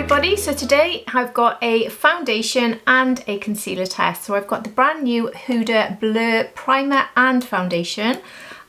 everybody, so today I've got a foundation and a concealer test. So I've got the brand new Huda Blur Primer and Foundation,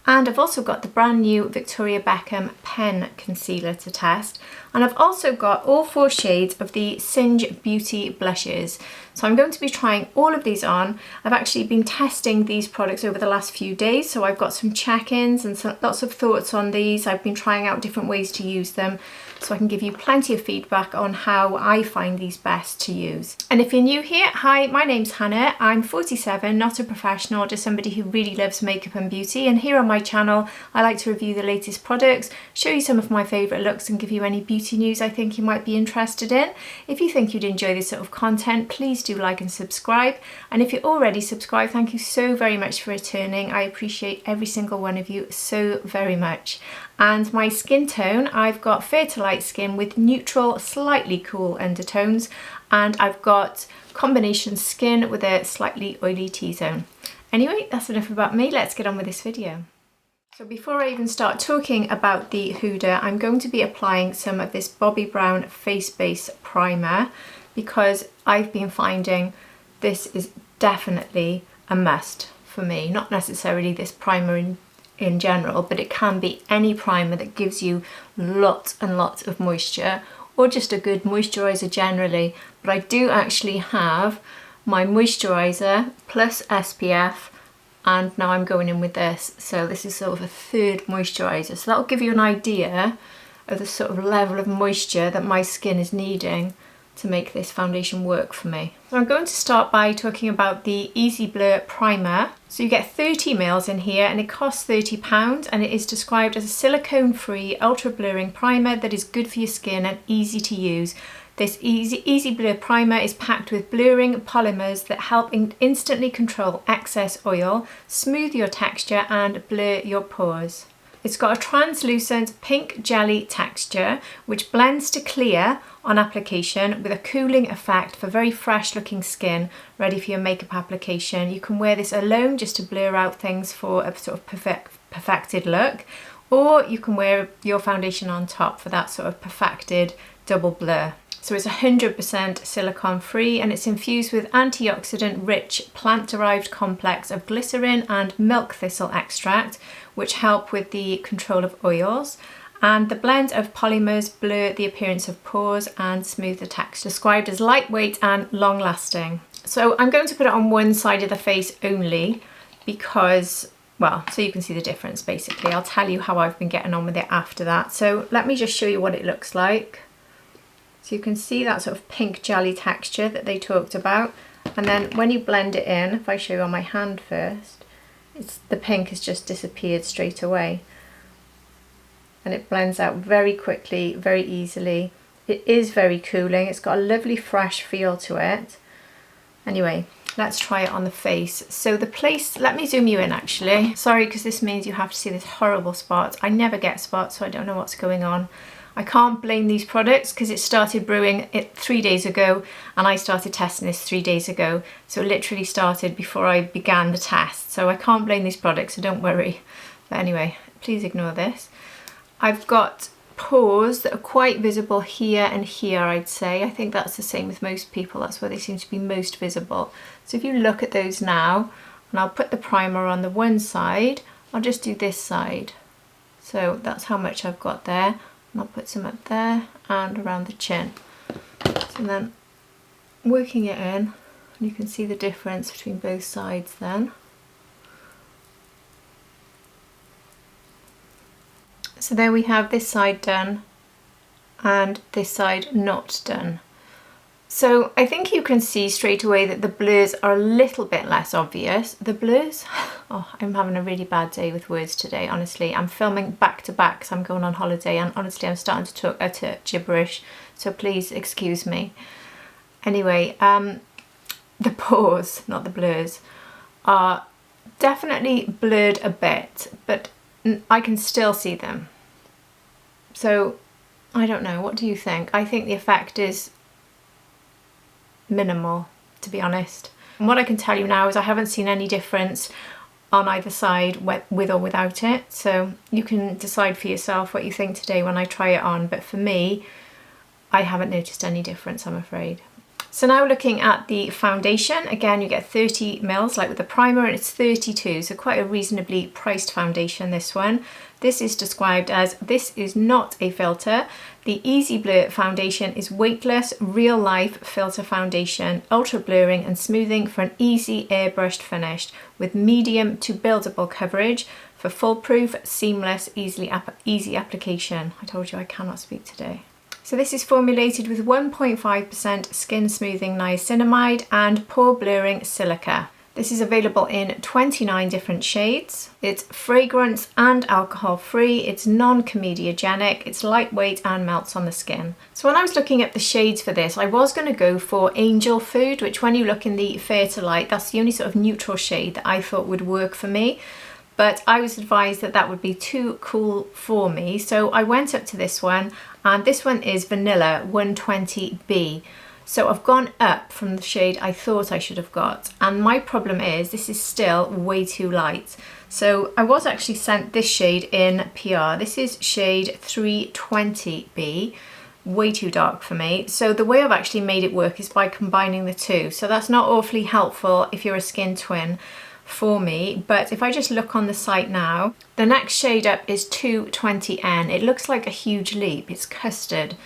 and I've also got the brand new Victoria Beckham Pen Concealer to test. And I've also got all 4 shades of the Singe Beauty blushes. So I'm going to be trying all of these on. I've actually been testing these products over the last few days, so I've got some check-ins and lots of thoughts on these. I've been trying out different ways to use them, so I can give you plenty of feedback on how I find these best to use. And if you're new here, hi, my name's Hannah. I'm 47, not a professional, just somebody who really loves makeup and beauty. And here on my channel, I like to review the latest products, show you some of my favourite looks and give you any beauty news I think you might be interested in. If you think you'd enjoy this sort of content, please do like and subscribe. And if you're already subscribed, thank you so very much for returning. I appreciate every single one of you so very much. And my skin tone, I've got fair to light skin with neutral, slightly cool undertones, and I've got combination skin with a slightly oily T-zone. Anyway, that's enough about me. Let's get on with this video. So before I even start talking about the Huda, I'm going to be applying some of this Bobbi Brown Face Base Primer, because I've been finding this is definitely a must for me. Not necessarily this primer in general, but it can be any primer that gives you lots and lots of moisture, or just a good moisturiser generally. But I do actually have my moisturiser plus SPF, and now I'm going in with this. So this is sort of a third moisturiser. So that'll give you an idea of the sort of level of moisture that my skin is needing to make this foundation work for me. So I'm going to start by talking about the Easy Blur Primer. So you get 30 ml in here, and it costs £30, and it is described as a silicone-free ultra blurring primer that is good for your skin and easy to use. This Easy Blur Primer is packed with blurring polymers that help instantly control excess oil, smooth your texture and blur your pores. It's got a translucent pink jelly texture which blends to clear on application with a cooling effect for very fresh looking skin ready for your makeup application. You can wear this alone just to blur out things for a sort of perfected look, or you can wear your foundation on top for that sort of perfected double blur. So it's 100% silicone free, and it's infused with antioxidant rich plant derived complex of glycerin and milk thistle extract, which help with the control of oils. And the blend of polymers blur the appearance of pores and smooth the texture. Described as lightweight and long lasting. So I'm going to put it on one side of the face only because, well, so you can see the difference basically. I'll tell you how I've been getting on with it after that. So let me just show you what it looks like. So you can see that sort of pink jelly texture that they talked about. And then when you blend it in, if I show you on my hand first, the pink has just disappeared straight away. And it blends out very quickly, very easily. It is very cooling. It's got a lovely fresh feel to it. Anyway, let's try it on the face. So the place, let me zoom you in actually. Sorry, because this means you have to see this horrible spot. I never get spots, so I don't know what's going on. I can't blame these products because it started brewing it 3 days ago, and I started testing this 3 days ago. So it literally started before I began the test. So I can't blame these products, so don't worry. But anyway, please ignore this. I've got pores that are quite visible here and here, I'd say. I think that's the same with most people. That's where they seem to be most visible. So if you look at those now, and I'll put the primer on the one side, I'll just do this side. So that's how much I've got there. And I'll put some up there and around the chin. So then working it in, and you can see the difference between both sides then. So there we have this side done and this side not done. So I think you can see straight away that the blurs are a little bit less obvious. The blurs, oh, I'm having a really bad day with words today, honestly. I'm filming back to back because I'm going on holiday, and honestly I'm starting to talk utter gibberish, so please excuse me. Anyway, the pores, not the blurs, are definitely blurred a bit, but I can still see them. So I don't know, what do you think? I think the effect is minimal, to be honest. And what I can tell you now is I haven't seen any difference on either side with or without it, so you can decide for yourself what you think today when I try it on. But for me, I haven't noticed any difference, I'm afraid. So now looking at the foundation, again you get 30 mils like with the primer, and it's 32, so quite a reasonably priced foundation, this one. This is described as, this is not a filter. The Easy Blur foundation is weightless, real life filter foundation, ultra blurring and smoothing for an easy airbrushed finish with medium to buildable coverage for foolproof, seamless, easy application. I told you I cannot speak today. So this is formulated with 1.5% skin smoothing niacinamide and pore blurring silica. This is available in 29 different shades. It's fragrance and alcohol free, it's non-comedogenic, it's lightweight and melts on the skin. So when I was looking at the shades for this, I was going to go for Angel Food, which when you look in the Fair to Light, that's the only sort of neutral shade that I thought would work for me. But I was advised that that would be too cool for me. So I went up to this one, and this one is Vanilla 120B. So I've gone up from the shade I thought I should have got. And my problem is this is still way too light. So I was actually sent this shade in PR. This is shade 320B, way too dark for me. So the way I've actually made it work is by combining the two. So that's not awfully helpful if you're a skin twin for me, but if I just look on the site now, the next shade up is 220N. It looks like a huge leap. It's custard,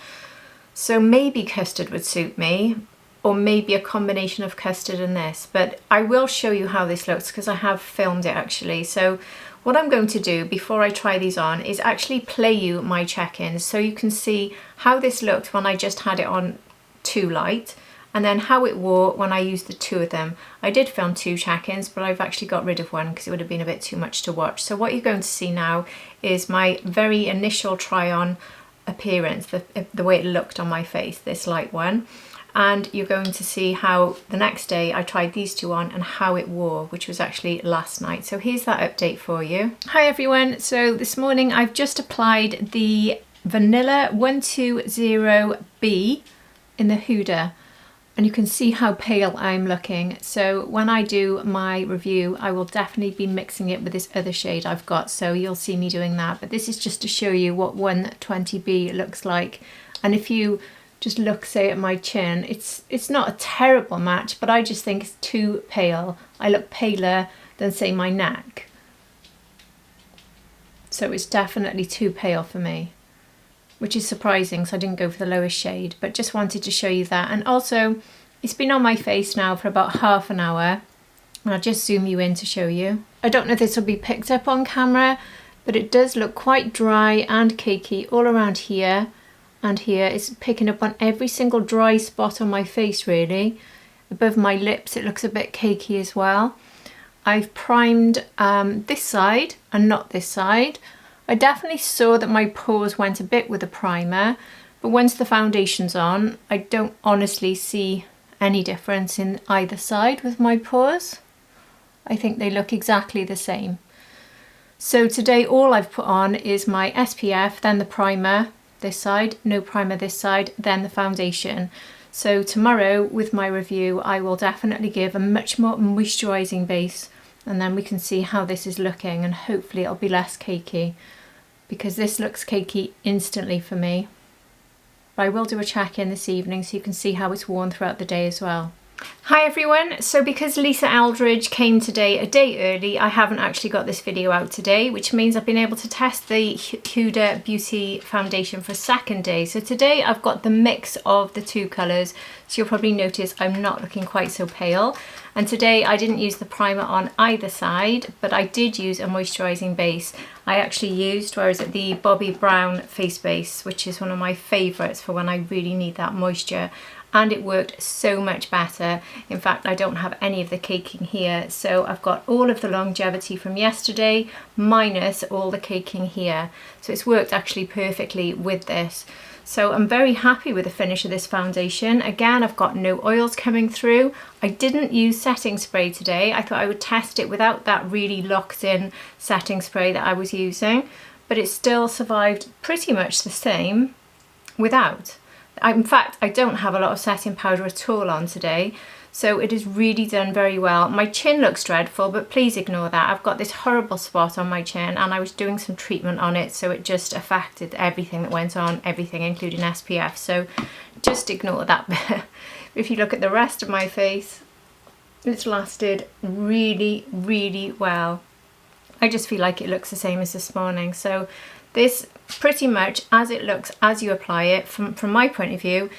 so maybe custard would suit me, or maybe a combination of custard and this, but I will show you how this looks because I have filmed it actually. So what I'm going to do before I try these on is actually play you my check-ins so you can see how this looked when I just had it on too light, and then how it wore when I used the two of them. I did film 2 check-ins, but I've actually got rid of one because it would have been a bit too much to watch. So what you're going to see now is my very initial try-on appearance, the way it looked on my face, this light one. And you're going to see how the next day I tried these 2 on and how it wore, which was actually last night. So here's that update for you. Hi everyone, so this morning I've just applied the Vanilla 120B in the Huda. And you can see how pale I'm looking. So when I do my review, I will definitely be mixing it with this other shade I've got. So you'll see me doing that. But this is just to show you what 120B looks like. And if you just look, say, at my chin, it's not a terrible match, but I just think it's too pale. I look paler than, say, my neck. So it's definitely too pale for me, which is surprising, so I didn't go for the lowest shade, but just wanted to show you that. And also, it's been on my face now for about half an hour, and I'll just zoom you in to show you. I don't know if this will be picked up on camera, but it does look quite dry and cakey all around here and here. It's picking up on every single dry spot on my face, really. Above my lips, it looks a bit cakey as well. I've primed this side and not this side. I definitely saw that my pores went a bit with the primer, but once the foundation's on, I don't honestly see any difference in either side with my pores. I think they look exactly the same. So today all I've put on is my SPF, then the primer this side, no primer this side, then the foundation. So tomorrow with my review, I will definitely give a much more moisturising base, and then we can see how this is looking, and hopefully it'll be less cakey, because this looks cakey instantly for me. But I will do a check-in this evening so you can see how it's worn throughout the day as well. Hi everyone, so because Lisa Eldridge came today a day early, I haven't actually got this video out today, which means I've been able to test the Huda Beauty foundation for a second day. So today I've got the mix of the 2 colours, so you'll probably notice I'm not looking quite so pale. And today I didn't use the primer on either side, but I did use a moisturising base. I actually used, where is it, the Bobbi Brown face base, which is one of my favourites for when I really need that moisture. And it worked so much better. In fact, I don't have any of the caking here, so I've got all of the longevity from yesterday minus all the caking here. So it's worked actually perfectly with this. So I'm very happy with the finish of this foundation. Again, I've got no oils coming through. I didn't use setting spray today. I thought I would test it without that really locked in setting spray that I was using, but it still survived pretty much the same without. In fact, I don't have a lot of setting powder at all on today, So it is really done very well. My chin looks dreadful, but please ignore that. I've got this horrible spot on my chin and I was doing some treatment on it, so it just affected everything that went on, everything including SPF. So just ignore that bit. If you look at the rest of my face, it's lasted really, really well. I just feel like it looks the same as this morning. So this pretty much as it looks as you apply it, from my point of view,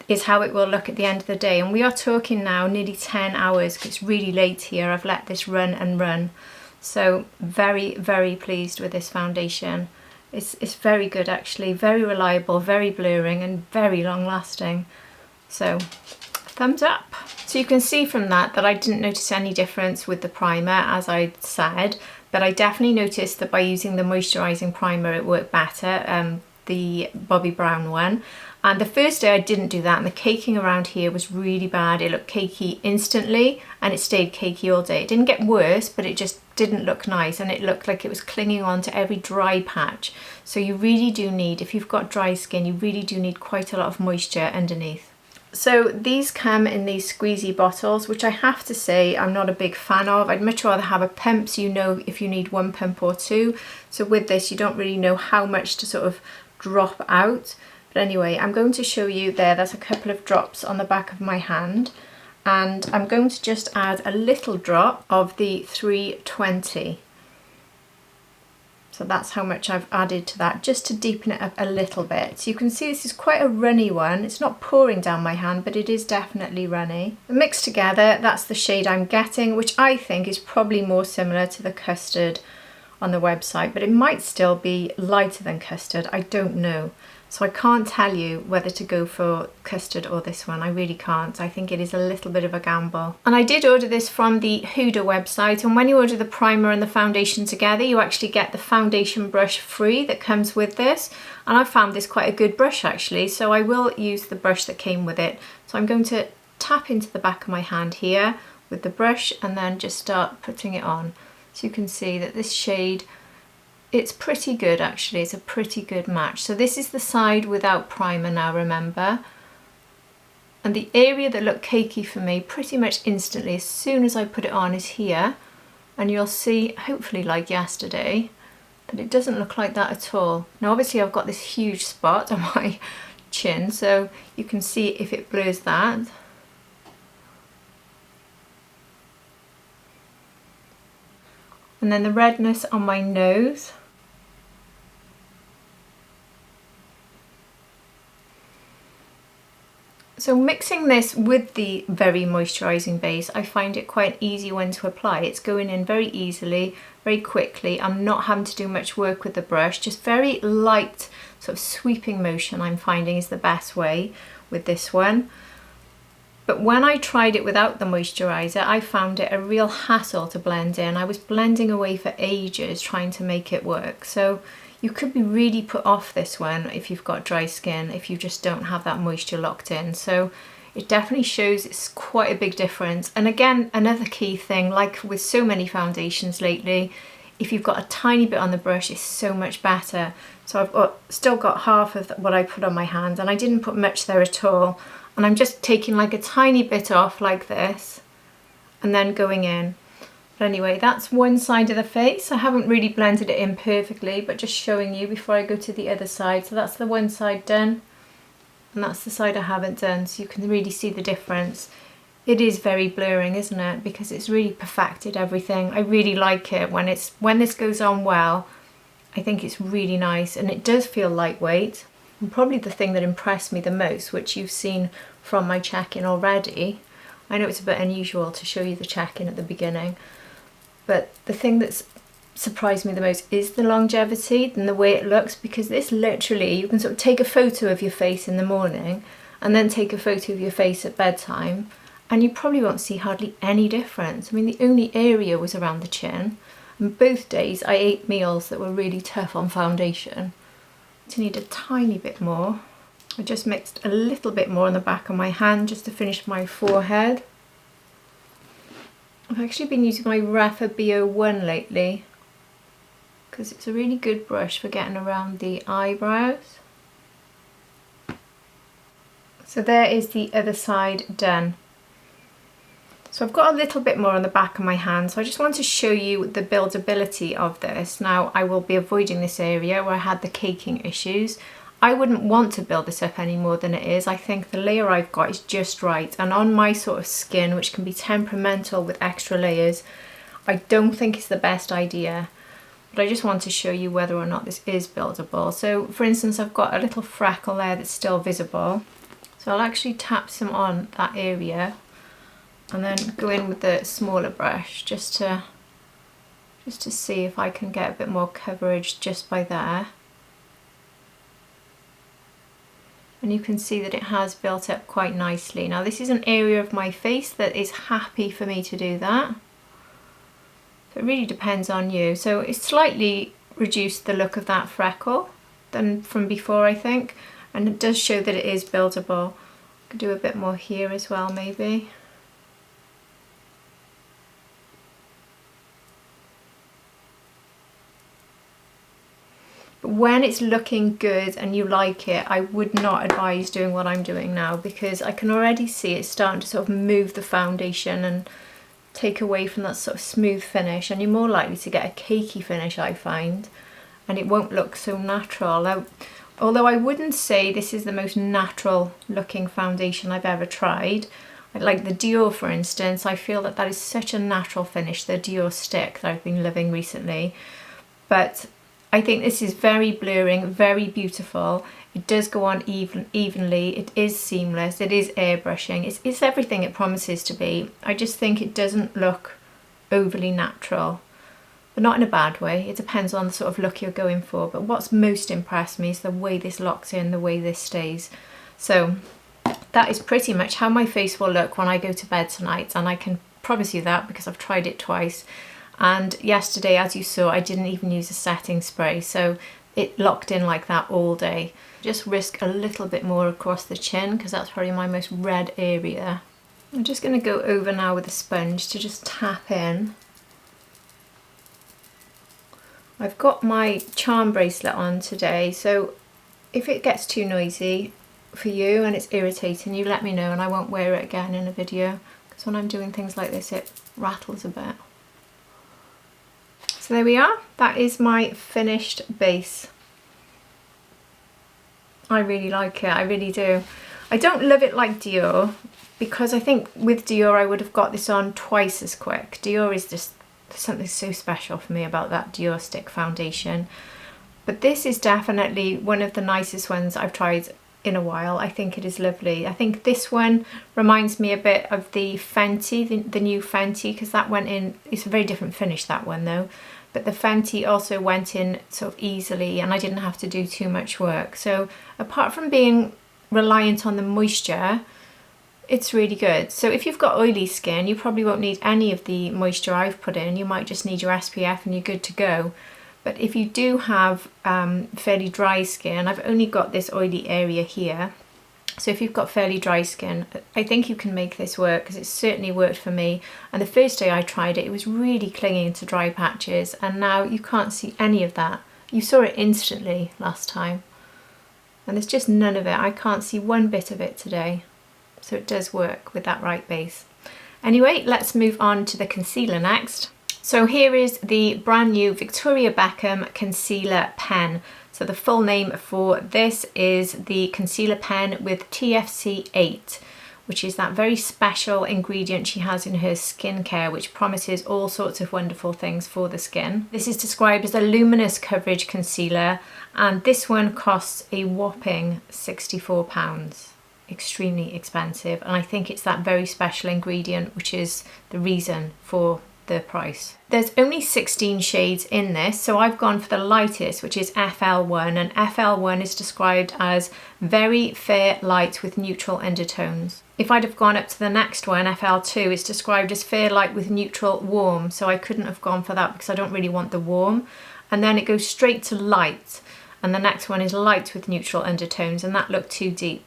is how it will look at the end of the day. And we are talking now nearly 10 hours because it's really late here. I've let this run and run. So very, very pleased with this foundation. It's very good actually, very reliable, very blurring and very long lasting. So thumbs up. So you can see from that I didn't notice any difference with the primer, as I said, but I definitely noticed that by using the moisturising primer it worked better, the Bobbi Brown one. And the first day I didn't do that and the caking around here was really bad. It looked cakey instantly and it stayed cakey all day. It didn't get worse, but it just didn't look nice and it looked like it was clinging on to every dry patch. So you really do need, if you've got dry skin, you really do need quite a lot of moisture underneath. So these come in these squeezy bottles, which I have to say I'm not a big fan of. I'd much rather have a pump so you know if you need one pump or two. So with this you don't really know how much to sort of drop out. But anyway, I'm going to show you there's a couple of drops on the back of my hand, and I'm going to just add a little drop of the 320. So that's how much I've added to that, just to deepen it up a little bit. So you can see this is quite a runny one. It's not pouring down my hand, but it is definitely runny. Mixed together, that's the shade I'm getting, which I think is probably more similar to the custard on the website, but it might still be lighter than custard, I don't know. So I can't tell you whether to go for custard or this one, I really can't. I think it is a little bit of a gamble. And I did order this from the Huda website, and when you order the primer and the foundation together, you actually get the foundation brush free that comes with this. And I found this quite a good brush actually, so I will use the brush that came with it. So I'm going to tap into the back of my hand here with the brush and then just start putting it on. So you can see that this shade, it's pretty good actually, it's a pretty good match. So this is the side without primer now, remember. And the area that looked cakey for me pretty much instantly as soon as I put it on is here. And you'll see, hopefully like yesterday, that it doesn't look like that at all. Now obviously I've got this huge spot on my chin, so you can see if it blurs that. And then the redness on my nose. So mixing this with the very moisturising base, I find it quite an easy one to apply. It's going in very easily, very quickly. I'm not having to do much work with the brush, just very light sort of sweeping motion I'm finding is the best way with this one. But when I tried it without the moisturiser, I found it a real hassle to blend in. I was blending away for ages trying to make it work. So you could be really put off this one if you've got dry skin, if you just don't have that moisture locked in. So it definitely shows it's quite a big difference. And again, another key thing, like with so many foundations lately, if you've got a tiny bit on the brush, it's so much better. So I've still got half of what I put on my hand, and I didn't put much there at all. And I'm just taking like a tiny bit off like this and then going in. But anyway, that's one side of the face. I haven't really blended it in perfectly, but just showing you before I go to the other side. So that's the one side done, and that's the side I haven't done, so you can really see the difference. It is very blurring, isn't it? Because it's really perfected everything. I really like it when this goes on well. I think it's really nice, and it does feel lightweight. And probably the thing that impressed me the most, which you've seen from my check-in already, I know it's a bit unusual to show you the check-in at the beginning, but the thing that's surprised me the most is the longevity and the way it looks, because this literally, you can sort of take a photo of your face in the morning and then take a photo of your face at bedtime and you probably won't see hardly any difference. I mean, the only area was around the chin, and both days I ate meals that were really tough on foundation. To need a tiny bit more. I just mixed a little bit more on the back of my hand just to finish my forehead. I've actually been using my Rapha BO1 lately because it's a really good brush for getting around the eyebrows. So there is the other side done. So I've got a little bit more on the back of my hand, so I just want to show you the buildability of this. Now I will be avoiding this area where I had the caking issues. I wouldn't want to build this up any more than it is. I think the layer I've got is just right, and on my sort of skin, which can be temperamental with extra layers, I don't think it's the best idea. But I just want to show you whether or not this is buildable. So for instance, I've got a little freckle there that's still visible. So I'll actually tap some on that area and then go in with the smaller brush just to see if I can get a bit more coverage just by there. And you can see that it has built up quite nicely. Now this is an area of my face that is happy for me to do that. So it really depends on you. So it's slightly reduced the look of that freckle than from before, I think. And it does show that it is buildable. I could do a bit more here as well, maybe. But when it's looking good and you like it, I would not advise doing what I'm doing now, because I can already see it's starting to sort of move the foundation and take away from that sort of smooth finish, and you're more likely to get a cakey finish, I find, and it won't look so natural. Although I wouldn't say this is the most natural looking foundation I've ever tried. Like the Dior, for instance, I feel that that is such a natural finish, the Dior stick that I've been loving recently. But I think this is very blurring, very beautiful. It does go on evenly, it is seamless, it is airbrushing, it's everything it promises to be. I just think it doesn't look overly natural, but not in a bad way. It depends on the sort of look you're going for, but what's most impressed me is the way this locks in, the way this stays. So that is pretty much how my face will look when I go to bed tonight, and I can promise you that because I've tried it twice. And yesterday, as you saw, I didn't even use a setting spray, so it locked in like that all day. Just risk a little bit more across the chin because that's probably my most red area. I'm just going to go over now with a sponge to just tap in. I've got my charm bracelet on today, so if it gets too noisy for you and it's irritating, you let me know and I won't wear it again in a video, because when I'm doing things like this it rattles a bit. So there we are, that is my finished base. I really like it, I really do. I don't love it like Dior, because I think with Dior I would have got this on twice as quick. Dior is just something so special for me about that Dior stick foundation. But this is definitely one of the nicest ones I've tried in a while. I think it is lovely. I think this one reminds me a bit of the Fenty, the new Fenty, because that went in, it's a very different finish, that one though. But the Fenty also went in sort of easily and I didn't have to do too much work. So apart from being reliant on the moisture, it's really good. So if you've got oily skin, you probably won't need any of the moisture I've put in. You might just need your SPF and you're good to go. But if you do have fairly dry skin, I've only got this oily area here. So if you've got fairly dry skin, I think you can make this work, because it certainly worked for me. And the first day I tried it, it was really clinging to dry patches, and now you can't see any of that. You saw it instantly last time. And there's just none of it. I can't see one bit of it today. So it does work with that right base. Anyway, let's move on to the concealer next. So here is the brand new Victoria Beckham Concealer Pen. So the full name for this is the concealer pen with TFC 8, which is that very special ingredient she has in her skincare, which promises all sorts of wonderful things for the skin. This is described as a luminous coverage concealer, and this one costs a whopping £64. Extremely expensive, and I think it's that very special ingredient which is the reason for the price. There's only 16 shades in this, so I've gone for the lightest, which is FL1, and FL1 is described as very fair light with neutral undertones. If I'd have gone up to the next one, FL2, it's described as fair light with neutral warm, so I couldn't have gone for that because I don't really want the warm. And then it goes straight to light, and the next one is light with neutral undertones, and that looked too deep.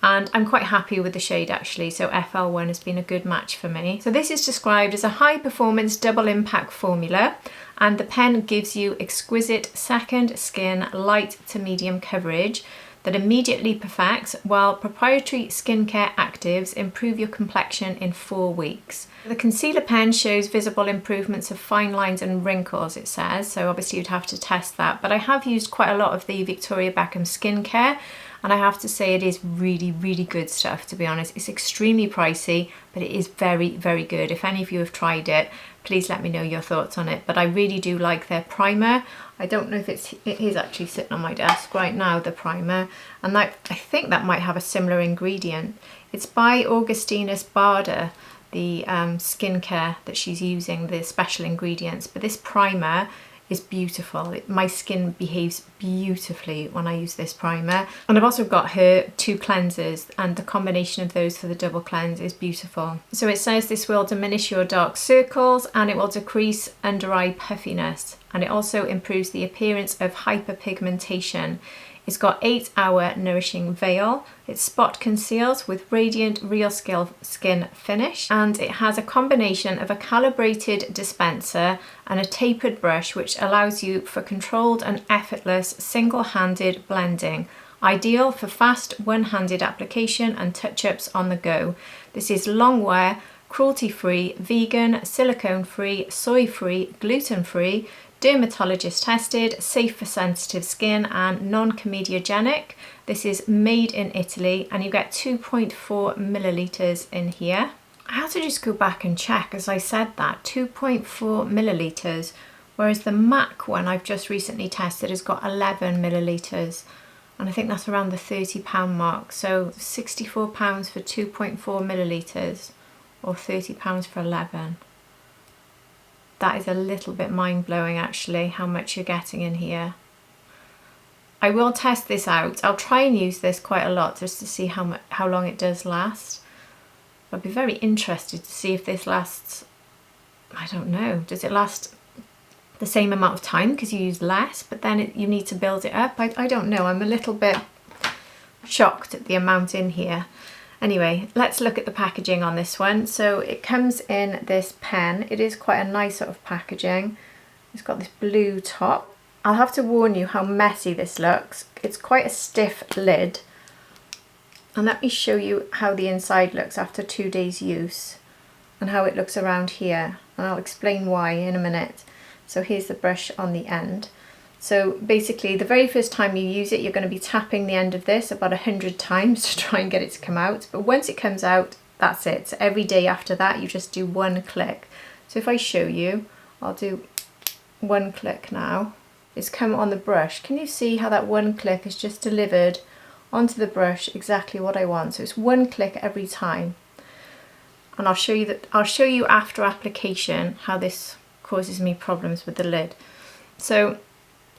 And I'm quite happy with the shade actually, so FL1 has been a good match for me. So this is described as a high performance double impact formula, and the pen gives you exquisite second skin light to medium coverage. that immediately perfects, while proprietary skincare actives improve your complexion in 4 weeks. The concealer pen shows visible improvements of fine lines and wrinkles, it says, so obviously you'd have to test that. But I have used quite a lot of the Victoria Beckham skincare, and I have to say it is really, really good stuff, to be honest. It's extremely pricey, but it is very, very good. If any of you have tried it, please let me know your thoughts on it. But I really do like their primer. I don't know if it is actually sitting on my desk right now, the primer. And that, I think that might have a similar ingredient. It's by Augustinus Bader, the skincare that she's using, the special ingredients. But this primer is beautiful. My skin behaves beautifully when I use this primer. And I've also got her 2 cleansers, and the combination of those for the double cleanse is beautiful. So it says this will diminish your dark circles and it will decrease under eye puffiness, and it also improves the appearance of hyperpigmentation. It's got 8-hour nourishing veil. It spot conceals with radiant real skin finish, and it has a combination of a calibrated dispenser and a tapered brush, which allows you for controlled and effortless single-handed blending. Ideal for fast one-handed application and touch-ups on the go. This is long wear, cruelty-free, vegan, silicone-free, soy-free, gluten-free, dermatologist tested, safe for sensitive skin, and non-comedogenic. This is made in Italy, and you get 2.4 milliliters in here. I had to just go back and check, as I said that, 2.4 milliliters, whereas the MAC one I've just recently tested has got 11 milliliters, and I think that's around the £30 mark. So £64 for 2.4 milliliters, or £30 for 11. That is a little bit mind-blowing actually, how much you're getting in here. I will test this out. I'll try and use this quite a lot just to see how long it does last. I'd be very interested to see if this lasts, I don't know, does it last the same amount of time because you use less, but then you need to build it up? I don't know, I'm a little bit shocked at the amount in here. Anyway, let's look at the packaging on this one. So it comes in this pen. It is quite a nice sort of packaging. It's got this blue top. I'll have to warn you how messy this looks. It's quite a stiff lid. And let me show you how the inside looks after 2 days use and how it looks around here. And I'll explain why in a minute. So here's the brush on the end. So basically the very first time you use it, you're going to be tapping the end of this about 100 times to try and get it to come out. But once it comes out, that's it. So every day after that, you just do 1 click. So if I show you, I'll do 1 click now. It's come on the brush. Can you see how that 1 click has just delivered onto the brush exactly what I want? So it's 1 click every time. And I'll show you after application how this causes me problems with the lid. So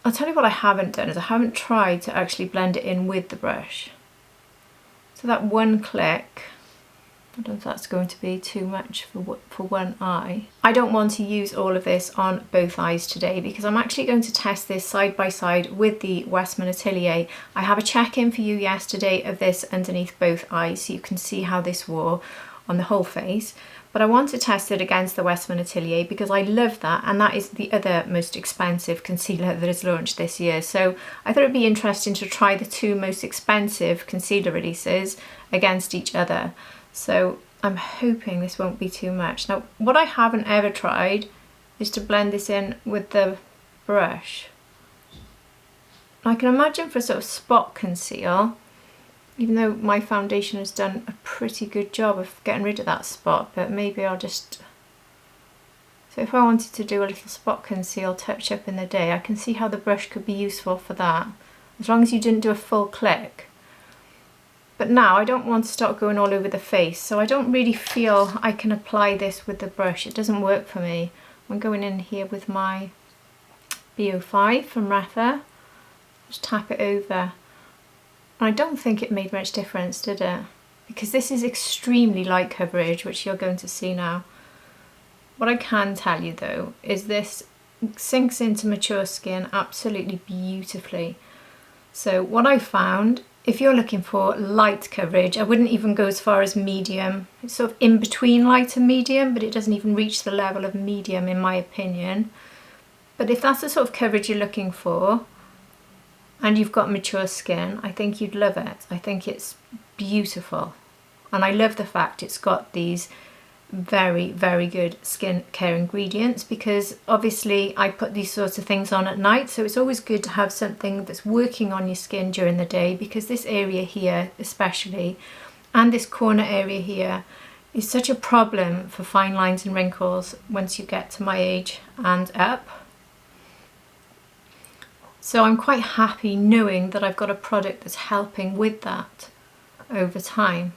I'll tell you what I haven't done is I haven't tried to actually blend it in with the brush. So that 1 click, I don't know if that's going to be too much for one eye. I don't want to use all of this on both eyes today because I'm actually going to test this side by side with the Westman Atelier. I have a check-in for you yesterday of this underneath both eyes so you can see how this wore on the whole face. But I want to test it against the Westman Atelier because I love that, and that is the other most expensive concealer that is launched this year. So I thought it'd be interesting to try the 2 most expensive concealer releases against each other. So I'm hoping this won't be too much. Now, what I haven't ever tried is to blend this in with the brush. I can imagine for sort of spot conceal, even though my foundation has done a pretty good job of getting rid of that spot, but maybe I'll just... So if I wanted to do a little spot conceal touch up in the day, I can see how the brush could be useful for that, as long as you didn't do a full click. But now I don't want to start going all over the face, so I don't really feel I can apply this with the brush. It doesn't work for me. I'm going in here with my B05 from Retha. Just tap it over. I don't think it made much difference, did it? Because this is extremely light coverage, which you're going to see now. What I can tell you though, is this sinks into mature skin absolutely beautifully. So what I found, if you're looking for light coverage, I wouldn't even go as far as medium. It's sort of in between light and medium, but it doesn't even reach the level of medium in my opinion. But if that's the sort of coverage you're looking for, and you've got mature skin, I think you'd love it. I think it's beautiful. And I love the fact it's got these very, very good skincare ingredients, because obviously I put these sorts of things on at night, so it's always good to have something that's working on your skin during the day, because this area here especially, and this corner area here, is such a problem for fine lines and wrinkles once you get to my age and up. So I'm quite happy knowing that I've got a product that's helping with that over time.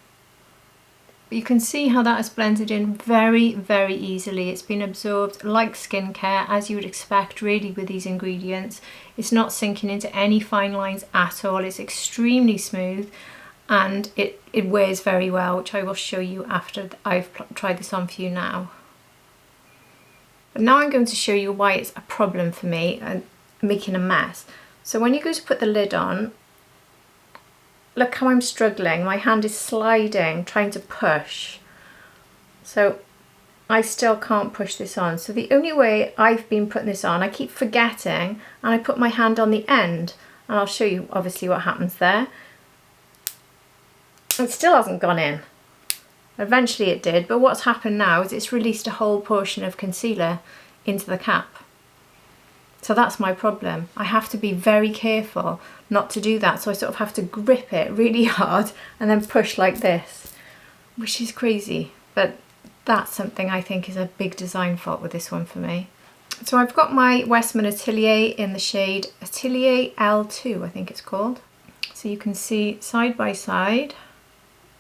But you can see how that has blended in very, very easily. It's been absorbed like skincare, as you would expect really with these ingredients. It's not sinking into any fine lines at all. It's extremely smooth, and it wears very well, which I will show you after I've tried this on for you now. But now I'm going to show you why it's a problem for me and making a mess. So when you go to put the lid on, look how I'm struggling. My hand is sliding, trying to push. So I still can't push this on. So the only way I've been putting this on, I keep forgetting, and I put my hand on the end, and I'll show you obviously what happens there. It still hasn't gone in. Eventually it did, but what's happened now is it's released a whole portion of concealer into the cap. So that's my problem. I have to be very careful not to do that. So I sort of have to grip it really hard and then push like this, which is crazy. But that's something I think is a big design fault with this one for me. So I've got my Westman Atelier in the shade Atelier L2, I think it's called. So you can see side by side,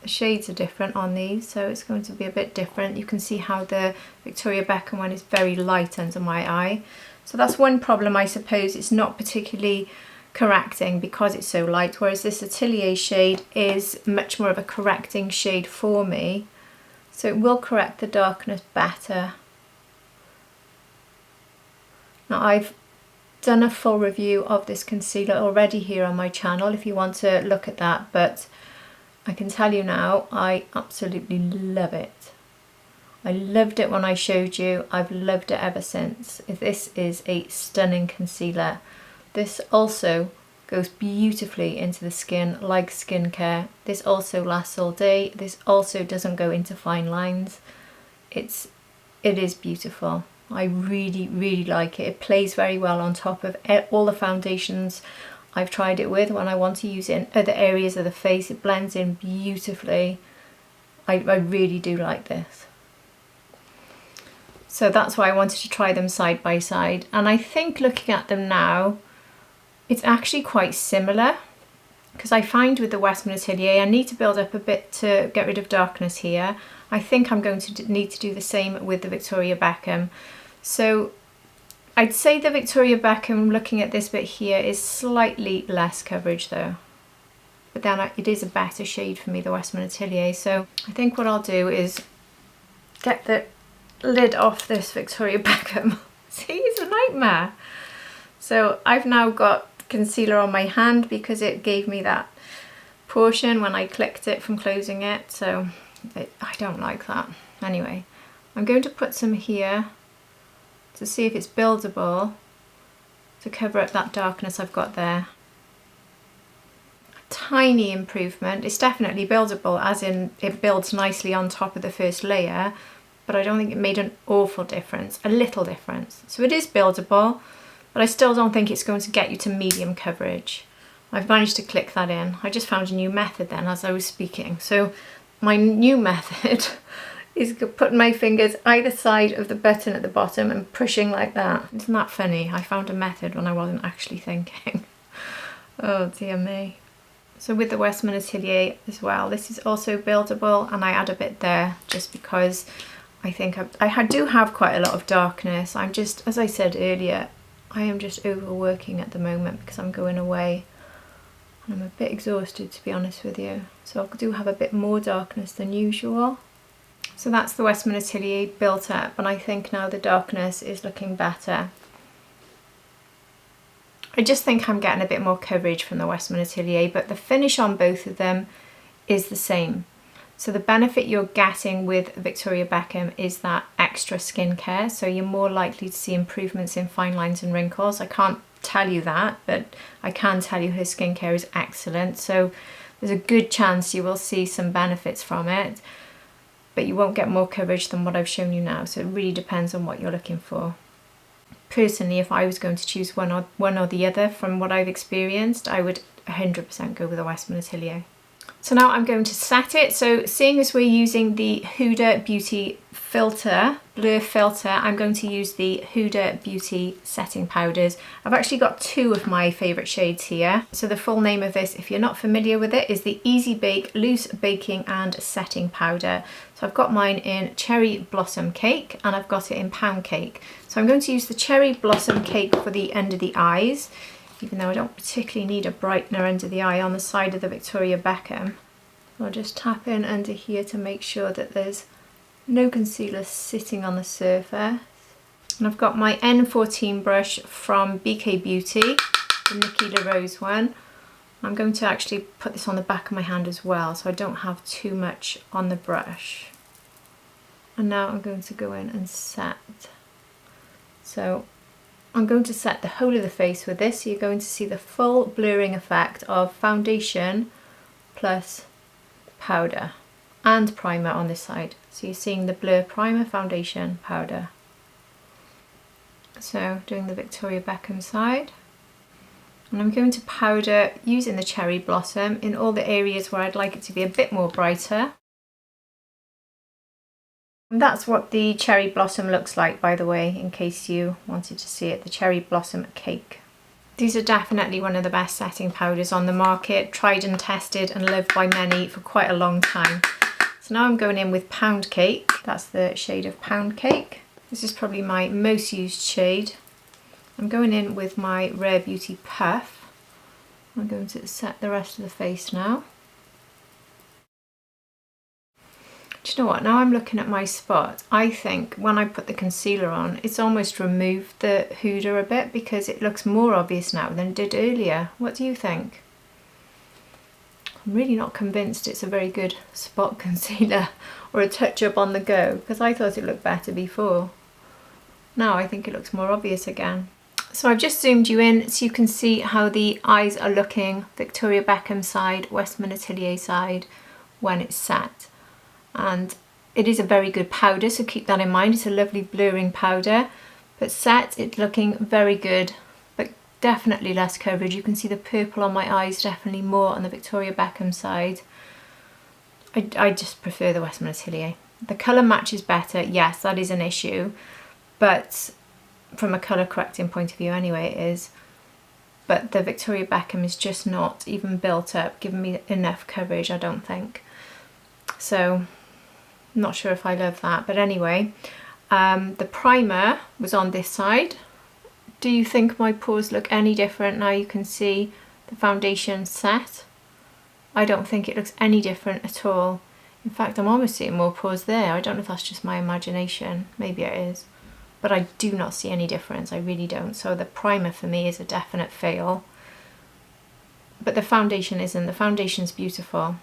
the shades are different on these, so it's going to be a bit different. You can see how the Victoria Beckham one is very light under my eye. So that's one problem, I suppose. It's not particularly correcting because it's so light, whereas this Atelier shade is much more of a correcting shade for me. So it will correct the darkness better. Now I've done a full review of this concealer already here on my channel if you want to look at that, but I can tell you now, I absolutely love it. I loved it when I showed you. I've loved it ever since. This is a stunning concealer. This also goes beautifully into the skin like skincare. This also lasts all day. This also doesn't go into fine lines. It is beautiful. I really, really like it. It plays very well on top of all the foundations I've tried it with when I want to use it in other areas of the face. It blends in beautifully. I really do like this. So that's why I wanted to try them side by side. And I think looking at them now, it's actually quite similar, because I find with the Westman Atelier, I need to build up a bit to get rid of darkness here. I think I'm going to need to do the same with the Victoria Beckham. So I'd say the Victoria Beckham, looking at this bit here, is slightly less coverage though. But then it is a better shade for me, the Westman Atelier. So I think what I'll do is get the lid off this Victoria Beckham. See, it's a nightmare. So I've now got concealer on my hand because it gave me that portion when I clicked it from closing it. So I don't like that. Anyway, I'm going to put some here to see if it's buildable to cover up that darkness I've got there. Tiny improvement. It's definitely buildable, as in it builds nicely on top of the first layer, but I don't think it made an awful difference, a little difference. So it is buildable, but I still don't think it's going to get you to medium coverage. I've managed to click that in. I just found a new method then as I was speaking. So my new method is putting my fingers either side of the button at the bottom and pushing like that. Isn't that funny? I found a method when I wasn't actually thinking. Oh dear me. So with the Westman Atelier as well, this is also buildable, and I add a bit there just because I think I do have quite a lot of darkness. I'm just, as I said earlier, I am just overworking at the moment because I'm going away and I'm a bit exhausted, to be honest with you. So I do have a bit more darkness than usual. So that's the Westman Atelier built up, and I think now the darkness is looking better. I just think I'm getting a bit more coverage from the Westman Atelier, but the finish on both of them is the same. So the benefit you're getting with Victoria Beckham is that extra skincare, so you're more likely to see improvements in fine lines and wrinkles. I can't tell you that, but I can tell you her skincare is excellent. So there's a good chance you will see some benefits from it, but you won't get more coverage than what I've shown you now. So it really depends on what you're looking for. Personally, if I was going to choose one or the other from what I've experienced, I would 100% go with the Westman Atelier. So now I'm going to set it. So seeing as we're using the Huda Beauty filter, blur filter, I'm going to use the Huda Beauty setting powders. I've actually got two of my favourite shades here. So the full name of this, if you're not familiar with it, is the Easy Bake Loose Baking and Setting Powder. So I've got mine in Cherry Blossom Cake and I've got it in Pound Cake. So I'm going to use the Cherry Blossom Cake for the under the eyes, even though I don't particularly need a brightener under the eye on the side of the Victoria Beckham. I'll just tap in under here to make sure that there's no concealer sitting on the surface. And I've got my N14 brush from BK Beauty, the Nikki LaRose one. I'm going to actually put this on the back of my hand as well, so I don't have too much on the brush. And now I'm going to go in and set. So I'm going to set the whole of the face with this, so you're going to see the full blurring effect of foundation plus powder and primer on this side. So you're seeing the blur primer, foundation, powder. So doing the Victoria Beckham side. And I'm going to powder using the Cherry Blossom in all the areas where I'd like it to be a bit more brighter. And that's what the Cherry Blossom looks like, by the way, in case you wanted to see it, the Cherry Blossom Cake. These are definitely one of the best setting powders on the market, tried and tested and loved by many for quite a long time. So now I'm going in with Pound Cake. That's the shade of Pound Cake. This is probably my most used shade. I'm going in with my Rare Beauty Puff. I'm going to set the rest of the face now. Do you know what, now I'm looking at my spot, I think when I put the concealer on, it's almost removed the Huda a bit because it looks more obvious now than it did earlier. What do you think? I'm really not convinced it's a very good spot concealer or a touch-up on the go, because I thought it looked better before. Now I think it looks more obvious again. So I've just zoomed you in so you can see how the eyes are looking, Victoria Beckham side, Westman Atelier side, when it's set. And it is a very good powder, so keep that in mind. It's a lovely blurring powder, but set it's looking very good, but definitely less coverage. You can see the purple on my eyes, definitely more on the Victoria Beckham side. I just prefer the Westman Atelier. The colour match is better, yes, that is an issue, but from a colour correcting point of view anyway it is. But the Victoria Beckham is just not even built up, giving me enough coverage, I don't think. So I'm not sure if I love that, but anyway, the primer was on this side. Do you think my pores look any different now you can see the foundation set? I don't think it looks any different at all. In fact, I'm almost seeing more pores there. I don't know if that's just my imagination, maybe it is, but I do not see any difference, I really don't. So the primer for me is a definite fail, but the foundation isn't. The foundation's beautiful.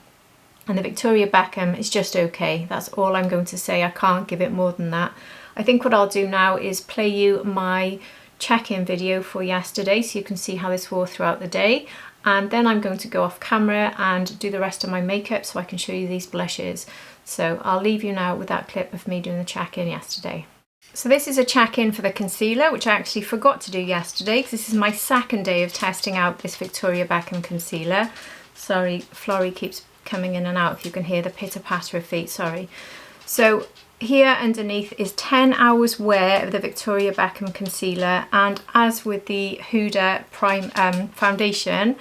And the Victoria Beckham is just okay. That's all I'm going to say. I can't give it more than that. I think what I'll do now is play you my check-in video for yesterday so you can see how this wore throughout the day. And then I'm going to go off camera and do the rest of my makeup so I can show you these blushes. So I'll leave you now with that clip of me doing the check-in yesterday. So this is a check-in for the concealer, which I actually forgot to do yesterday because this is my second day of testing out this Victoria Beckham concealer. Sorry, Florrie keeps coming in and out if you can hear the pitter-patter of feet, sorry. So here underneath is 10 hours wear of the Victoria Beckham concealer, and as with the Huda foundation,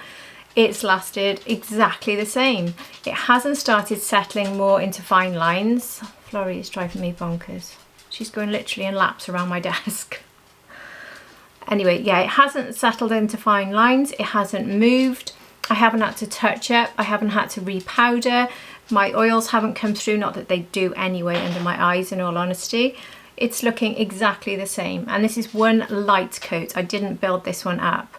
it's lasted exactly the same. It hasn't started settling more into fine lines. Florrie is driving me bonkers. She's going literally in laps around my desk. Anyway, yeah, it hasn't settled into fine lines, it hasn't moved. I haven't had to touch up, I haven't had to repowder, my oils haven't come through, not that they do anyway under my eyes in all honesty. It's looking exactly the same, and this is one light coat. I didn't build this one up,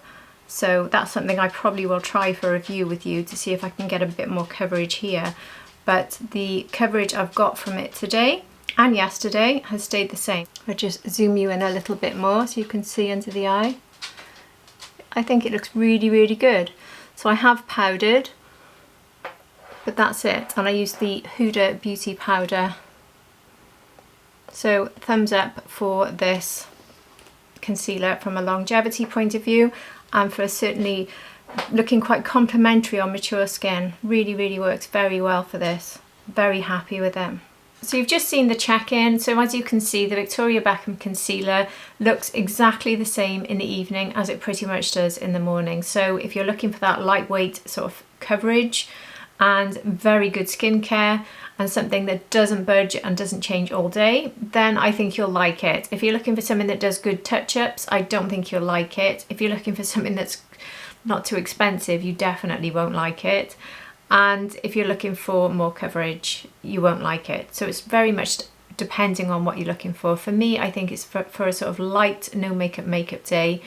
so that's something I probably will try for a review with you to see if I can get a bit more coverage here. But the coverage I've got from it today and yesterday has stayed the same. I'll just zoom you in a little bit more so you can see under the eye. I think it looks really, really good. So I have powdered, but that's it. And I use the Huda Beauty Powder. So thumbs up for this concealer from a longevity point of view, and for certainly looking quite complimentary on mature skin. Really, really works very well for this. Very happy with it. So you've just seen the check-in. So as you can see, the Victoria Beckham concealer looks exactly the same in the evening as it pretty much does in the morning. So if you're looking for that lightweight sort of coverage and very good skincare and something that doesn't budge and doesn't change all day, then I think you'll like it. If you're looking for something that does good touch-ups, I don't think you'll like it. If you're looking for something that's not too expensive, you definitely won't like it. And if you're looking for more coverage, you won't like it. So it's very much depending on what you're looking for. For me, I think it's for a sort of light, no makeup day.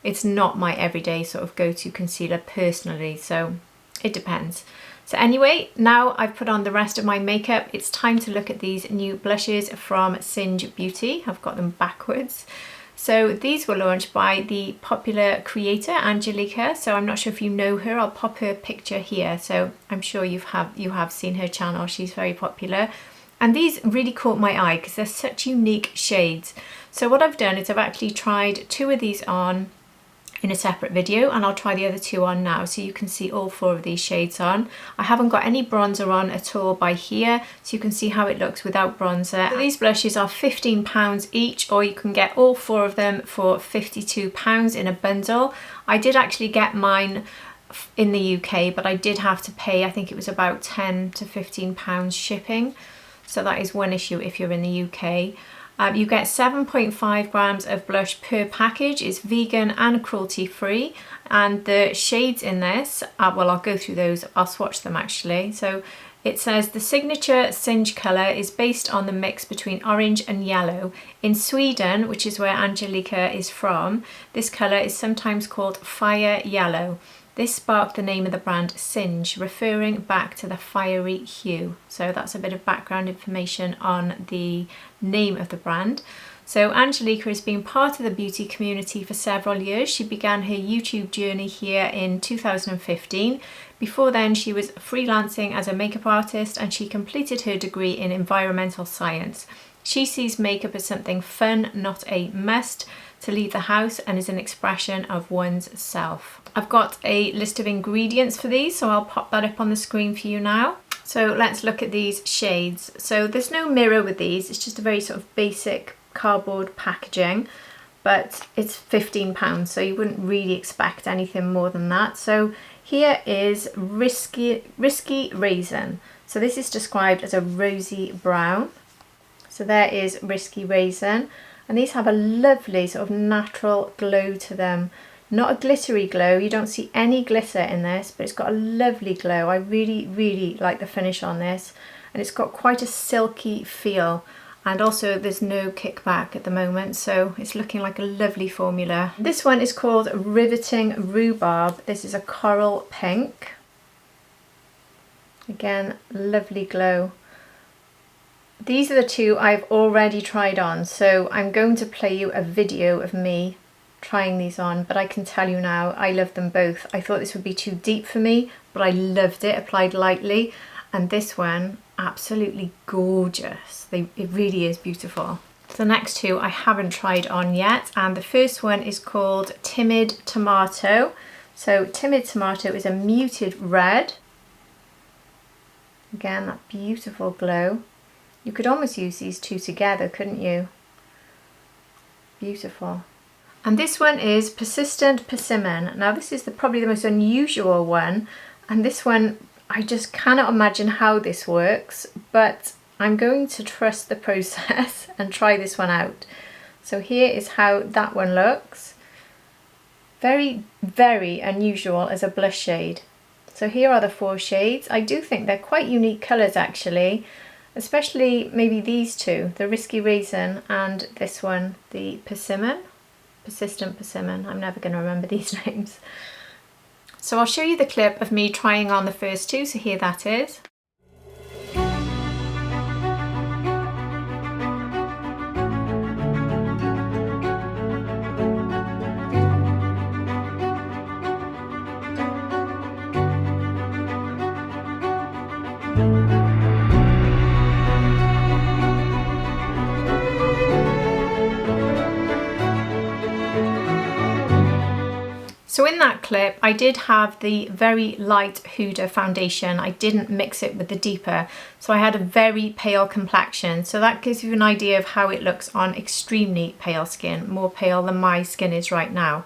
It's not my everyday sort of go-to concealer personally, so it depends. So anyway, now I've put on the rest of my makeup, it's time to look at these new blushes from Singe Beauty. I've got them backwards. So these were launched by the popular creator Angelica. So I'm not sure if you know her. I'll pop her picture here. So I'm sure you have seen her channel. She's very popular. And these really caught my eye because they're such unique shades. So what I've done is I've actually tried 2 of these on in a separate video, and I'll try the other 2 on now so you can see all 4 of these shades on. I haven't got any bronzer on at all by here, so you can see how it looks without bronzer. So these blushes are £15 each, or you can get all 4 of them for £52 in a bundle. I did actually get mine in the UK, but I did have to pay, I think it was about £10 to £15 shipping. So that is one issue if you're in the UK. You get 7.5 grams of blush per package. It's vegan and cruelty free, and the shades in this, well, I'll go through those, I'll swatch them actually. So it says the signature Singe colour is based on the mix between orange and yellow. In Sweden, which is where Angelica is from, this colour is sometimes called fire yellow. This sparked the name of the brand Singe, referring back to the fiery hue. So that's a bit of background information on the name of the brand. So Angelica has been part of the beauty community for several years. She began her YouTube journey here in 2015. Before then, she was freelancing as a makeup artist, and she completed her degree in environmental science. She sees makeup as something fun, not a must, to leave the house, and is an expression of one's self. I've got a list of ingredients for these, so I'll pop that up on the screen for you now. So let's look at these shades. So there's no mirror with these, it's just a very sort of basic cardboard packaging, but it's £15, so you wouldn't really expect anything more than that. So here is Risky Raisin. So this is described as a rosy brown. So there is Risky Raisin, and these have a lovely sort of natural glow to them. Not a glittery glow, you don't see any glitter in this, but it's got a lovely glow. I really, really like the finish on this, and it's got quite a silky feel, and also there's no kickback at the moment, so it's looking like a lovely formula. This one is called Riveting Rhubarb. This is a coral pink. Again, lovely glow. These are the 2 I've already tried on, so I'm going to play you a video of me trying these on, but I can tell you now, I love them both. I thought this would be too deep for me, but I loved it, applied lightly, and this one, absolutely gorgeous. It really is beautiful. The next 2 I haven't tried on yet, and the first one is called Timid Tomato. So Timid Tomato is a muted red. Again, that beautiful glow. You could almost use these 2 together, couldn't you? Beautiful. And this one is Persistent Persimmon. Now this is probably the most unusual one, and this one, I just cannot imagine how this works, but I'm going to trust the process and try this one out. So here is how that one looks. Very, very unusual as a blush shade. So here are the 4 shades. I do think they're quite unique colours actually, especially maybe these 2, the Risky Raisin, and this one, the Persimmon. Persistent Persimmon. I'm never going to remember these names. So I'll show you the clip of me trying on the first 2, so here that is. So in that clip, I did have the very light Huda foundation. I didn't mix it with the deeper, so I had a very pale complexion. So that gives you an idea of how it looks on extremely pale skin, more pale than my skin is right now.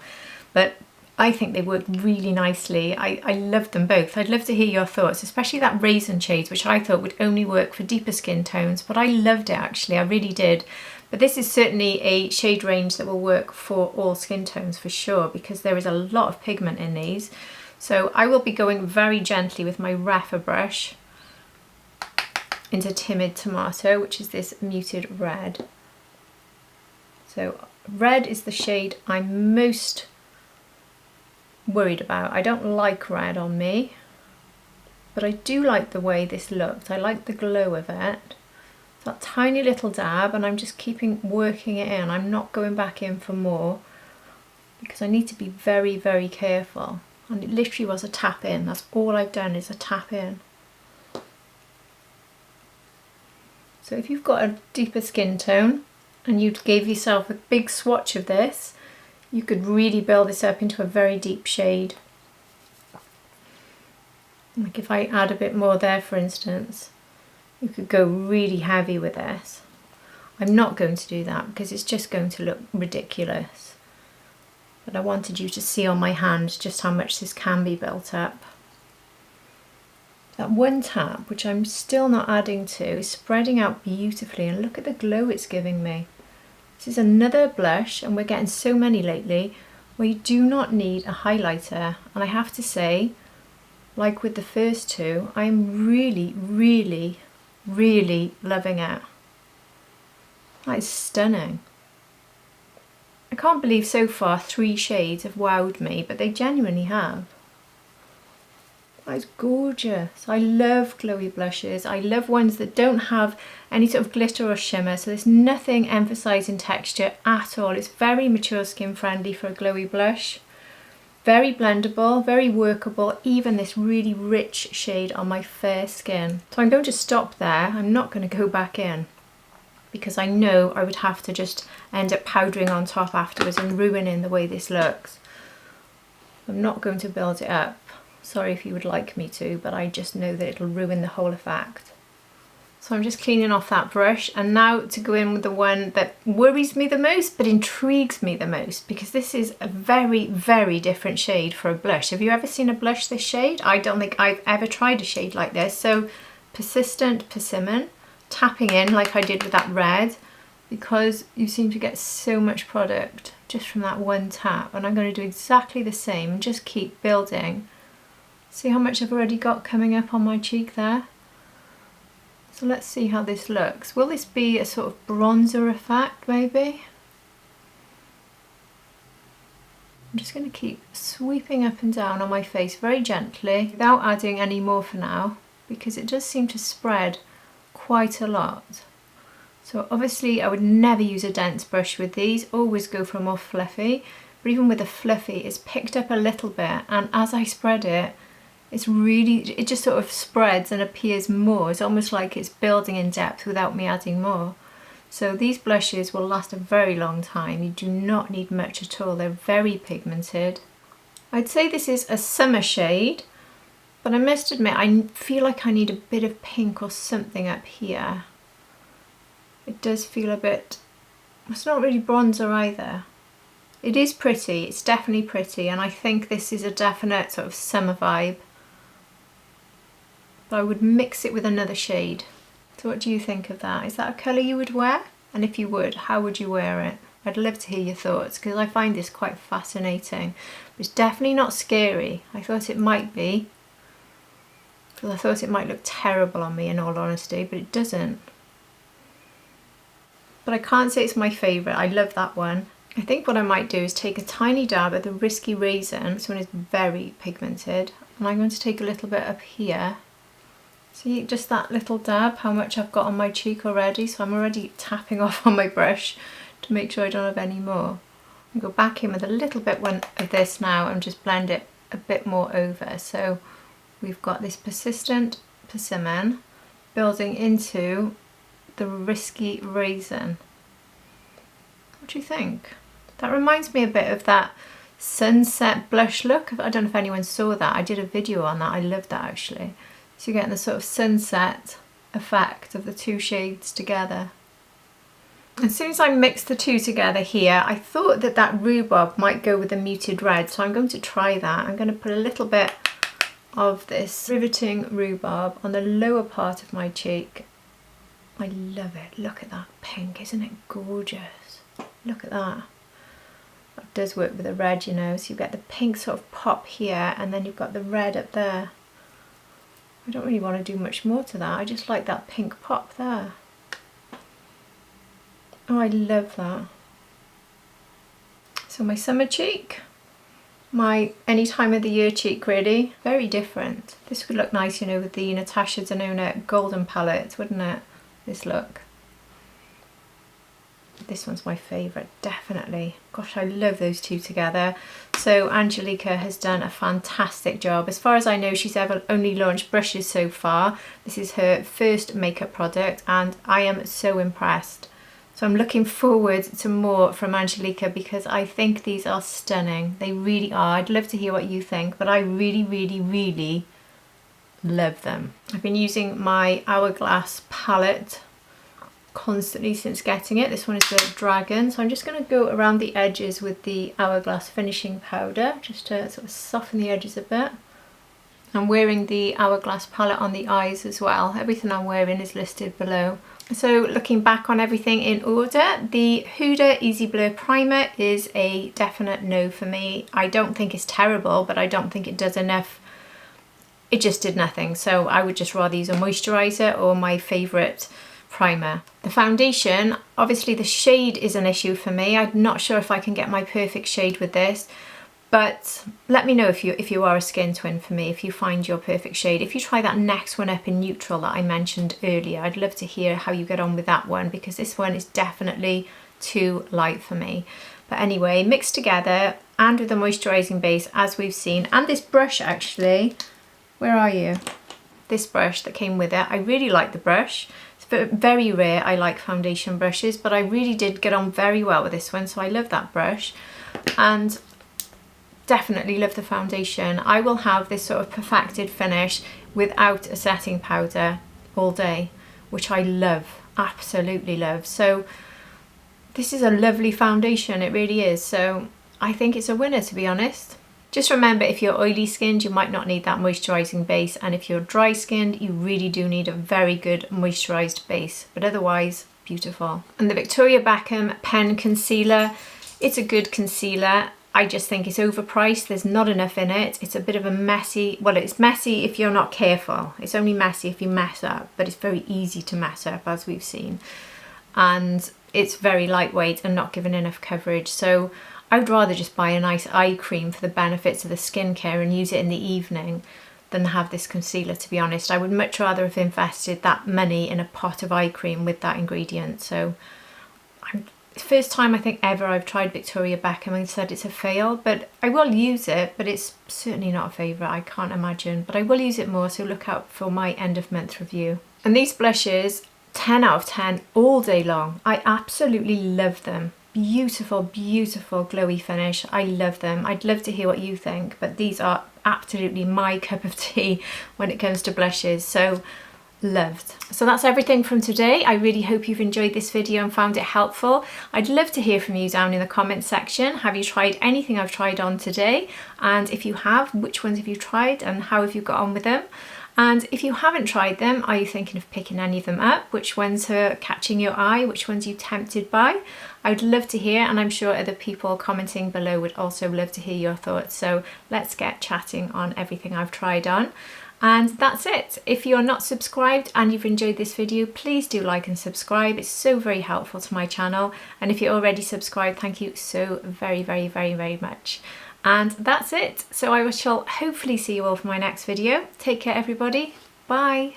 But I think they work really nicely. I love them both. I'd love to hear your thoughts, especially that Raisin shade, which I thought would only work for deeper skin tones, but I loved it actually, I really did. But this is certainly a shade range that will work for all skin tones for sure, because there is a lot of pigment in these. So I will be going very gently with my Refa brush into Timid Tomato, which is this muted red. So red is the shade I'm most worried about. I don't like red on me, but I do like the way this looked. I like the glow of it. That tiny little dab, and I'm just working it in. I'm not going back in for more because I need to be very, very careful. And it literally was a tap in. That's all I've done is a tap in. So if you've got a deeper skin tone and you gave yourself a big swatch of this, you could really build this up into a very deep shade. Like if I add a bit more there, for instance, you could go really heavy with this. I'm not going to do that because it's just going to look ridiculous. But I wanted you to see on my hand just how much this can be built up. That one tap, which I'm still not adding to, is spreading out beautifully, and look at the glow it's giving me. This is another blush, and we're getting so many lately, where you do not need a highlighter. And I have to say, like with the first two, I'm really, really, really loving it. That is stunning. I can't believe so far 3 shades have wowed me, but they genuinely have. That is gorgeous. I love glowy blushes. I love ones that don't have any sort of glitter or shimmer, so there's nothing emphasising texture at all. It's very mature skin friendly for a glowy blush. Very blendable, very workable, even this really rich shade on my fair skin. So I'm going to stop there. I'm not going to go back in because I know I would have to just end up powdering on top afterwards and ruining the way this looks. I'm not going to build it up. Sorry if you would like me to, but I just know that it'll ruin the whole effect. So I'm just cleaning off that brush, and now to go in with the one that worries me the most but intrigues me the most, because this is a very, very different shade for a blush. Have you ever seen a blush this shade? I don't think I've ever tried a shade like this. So Persistent Persimmon, tapping in like I did with that red, because you seem to get so much product just from that one tap, and I'm going to do exactly the same and just keep building. See how much I've already got coming up on my cheek there? So let's see how this looks. Will this be a sort of bronzer effect maybe? I'm just going to keep sweeping up and down on my face very gently without adding any more for now, because it does seem to spread quite a lot. So obviously I would never use a dense brush with these, always go for a more fluffy, but even with a fluffy it's picked up a little bit, and as I spread it, it just sort of spreads and appears more. It's almost like it's building in depth without me adding more. So these blushes will last a very long time. You do not need much at all. They're very pigmented. I'd say this is a summer shade, but I must admit I feel like I need a bit of pink or something up here. It does feel a bit, it's not really bronzer either. It is pretty, it's definitely pretty, and I think this is a definite sort of summer vibe. But I would mix it with another shade. So what do you think of that? Is that a colour you would wear? And if you would, how would you wear it? I'd love to hear your thoughts, because I find this quite fascinating. But it's definitely not scary. I thought it might be, because I thought it might look terrible on me in all honesty, but it doesn't. But I can't say it's my favourite. I love that one. I think what I might do is take a tiny dab of the Risky Raisin. This one is very pigmented. And I'm going to take a little bit up here. See, just that little dab, how much I've got on my cheek already. So I'm already tapping off on my brush to make sure I don't have any more. I'll go back in with a little bit of this now and just blend it a bit more over. So we've got this Persistent Persimmon building into the Risky Raisin. What do you think? That reminds me a bit of that sunset blush look. I don't know if anyone saw that. I did a video on that. I loved that actually. So you're getting the sort of sunset effect of the two shades together. As soon as I mix the two together here, I thought that that rhubarb might go with a muted red, so I'm going to try that. I'm going to put a little bit of this Riveting Rhubarb on the lower part of my cheek. I love it. Look at that pink, isn't it gorgeous? Look at that. That does work with the red, you know, so you get the pink sort of pop here and then you've got the red up there. I don't really want to do much more to that. I just like that pink pop there. Oh, I love that. So my summer cheek, my any time of the year cheek really, very different. This would look nice, you know, with the Natasha Denona golden palette, wouldn't it? This look. This one's my favourite, definitely. Gosh, I love those two together. So Angelica has done a fantastic job. As far as I know, she's ever only launched brushes so far. This is her first makeup product and I am so impressed. So I'm looking forward to more from Angelica because I think these are stunning. They really are. I'd love to hear what you think, but I really, really, really love them. I've been using my Hourglass palette constantly since getting it. This one is the Dragon. So I'm just going to go around the edges with the Hourglass finishing powder just to sort of soften the edges a bit. I'm wearing the Hourglass palette on the eyes as well. Everything I'm wearing is listed below. So looking back on everything in order, the Huda Easy Blur Primer is a definite no for me. I don't think it's terrible, but I don't think it does enough. It just did nothing. So I would just rather use a moisturiser or my favourite primer. The foundation, obviously the shade is an issue for me. I'm not sure if I can get my perfect shade with this. But let me know if you are a skin twin for me, if you find your perfect shade. If you try that next one up in neutral that I mentioned earlier, I'd love to hear how you get on with that one because this one is definitely too light for me. But anyway, mixed together and with a moisturising base as we've seen. And this brush actually, where are you? This brush that came with it, I really like the brush. It's very rare I like foundation brushes, but I really did get on very well with this one, so I love that brush. And definitely love the foundation. I will have this sort of perfected finish without a setting powder all day, which I love, absolutely love. So this is a lovely foundation, it really is. So I think it's a winner, to be honest. Just remember, if you're oily skinned, you might not need that moisturising base, and if you're dry skinned, you really do need a very good moisturised base, but otherwise beautiful. And the Victoria Beckham Pen Concealer, it's a good concealer. I just think it's overpriced. There's not enough in it. It's a bit of a messy, well, it's messy if you're not careful. It's only messy if you mess up, but it's very easy to mess up, as we've seen. And it's very lightweight and not given enough coverage. So I would rather just buy a nice eye cream for the benefits of the skincare and use it in the evening than have this concealer, to be honest. I would much rather have invested that money in a pot of eye cream with that ingredient. So first time I think ever I've tried Victoria Beckham and said it's a fail, but I will use it, but it's certainly not a favourite, I can't imagine. But I will use it more, so look out for my end of month review. And these blushes, 10 out of 10 all day long. I absolutely love them. Beautiful, beautiful glowy finish. I love them. I'd love to hear what you think, but these are absolutely my cup of tea when it comes to blushes. So loved. So that's everything from today. I really hope you've enjoyed this video and found it helpful. I'd love to hear from you down in the comments section. Have you tried anything I've tried on today? And if you have, which ones have you tried and how have you got on with them? And if you haven't tried them, are you thinking of picking any of them up? Which ones are catching your eye? Which ones are you tempted by? I would love to hear, and I'm sure other people commenting below would also love to hear your thoughts. So let's get chatting on everything I've tried on. And that's it. If you're not subscribed and you've enjoyed this video, please do like and subscribe. It's so very helpful to my channel. And if you're already subscribed, thank you so very, very, very, very much. And that's it. So I shall hopefully see you all for my next video. Take care, everybody. Bye.